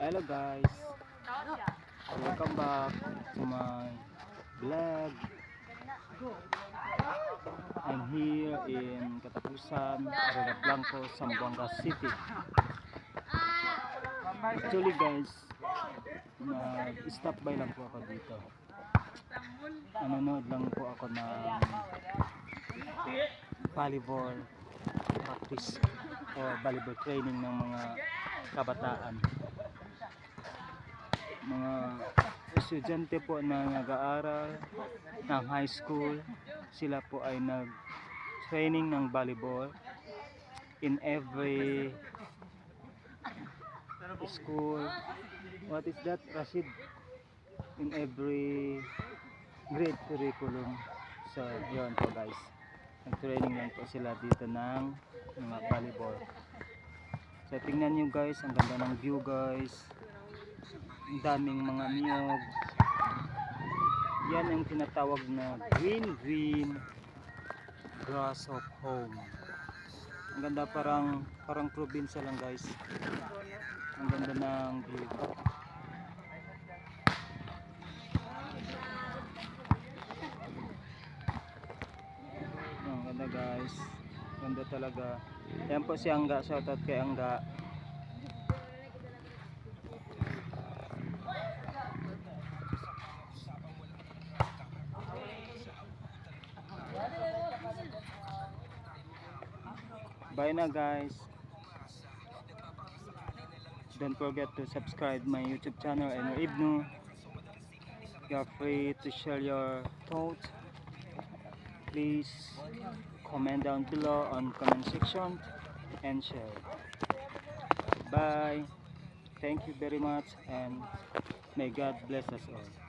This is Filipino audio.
Hello guys, welcome back to my vlog. I'm here in Katapusan, Arroyo Blanco, Zamboanga City. Actually guys, nag-stop by lang po ako dito. Nanonood lang po ako ng volleyball practice o volleyball training ng mga kabataan, mga estudyante po na nag-aaral ng high school. Sila po ay nag-training ng volleyball in every school. What is that, Rashid? In every grade curriculum. So yun po guys, nag-training lang po sila dito ng mga volleyball. So tingnan nyo guys, ang ganda ng view guys, ang daming mga niyog. Yan yung tinatawag na green grass of home. Ang ganda, parang probinsya lang guys. Ang ganda ng view. Ang ganda guys, ganda talaga. Yan po si Angga, shoutout kay Angga. Bye na guys. Don't forget to subscribe my YouTube channel and Ibnu. You're free to share your thoughts. Please comment down below on comment section and share. Bye. Thank you very much and may God bless us all.